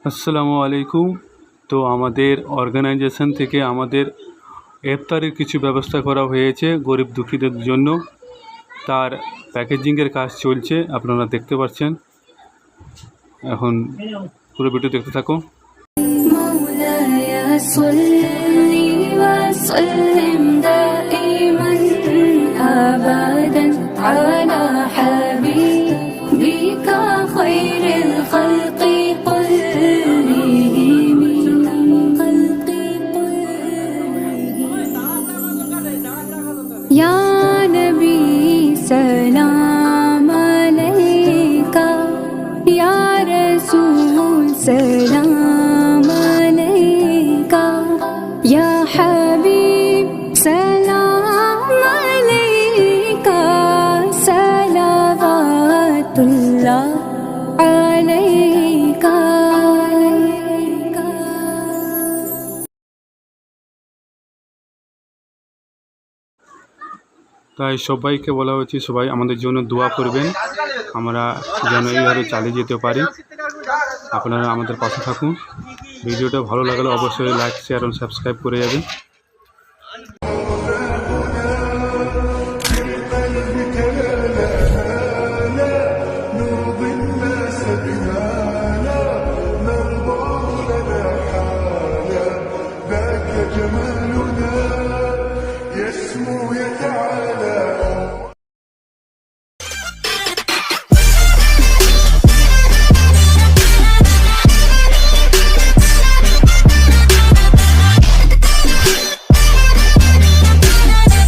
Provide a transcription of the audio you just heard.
আসসালামু আলাইকুম। তো আমাদের অর্গানাইজেশন থেকে আমাদের ইফতারের কিছু ব্যবস্থা করা হয়েছে গরিব দুঃখীদের জন্য। তার প্যাকেজিংয়ের কাজ চলছে, আপনারা দেখতে পাচ্ছেন। এখন পুরো ভিডিও দেখতে থাকো। या नबी सलाम अलैका, या रसूल सलाम अलैका, या हबीब सलाम अलैका, सलावतुल्लाह अलैका। তাই সবাইকে বলা হচ্ছে সবাই আমাদের জন্য দোয়া করবেন, আমরা যেন এইভাবে চালিয়ে যেতে পারি। আপনারা আমাদের পাশে থাকুন। ভিডিওটা ভালো লাগলে অবশ্যই লাইক, শেয়ার এবং সাবস্ক্রাইব করে যাবেন।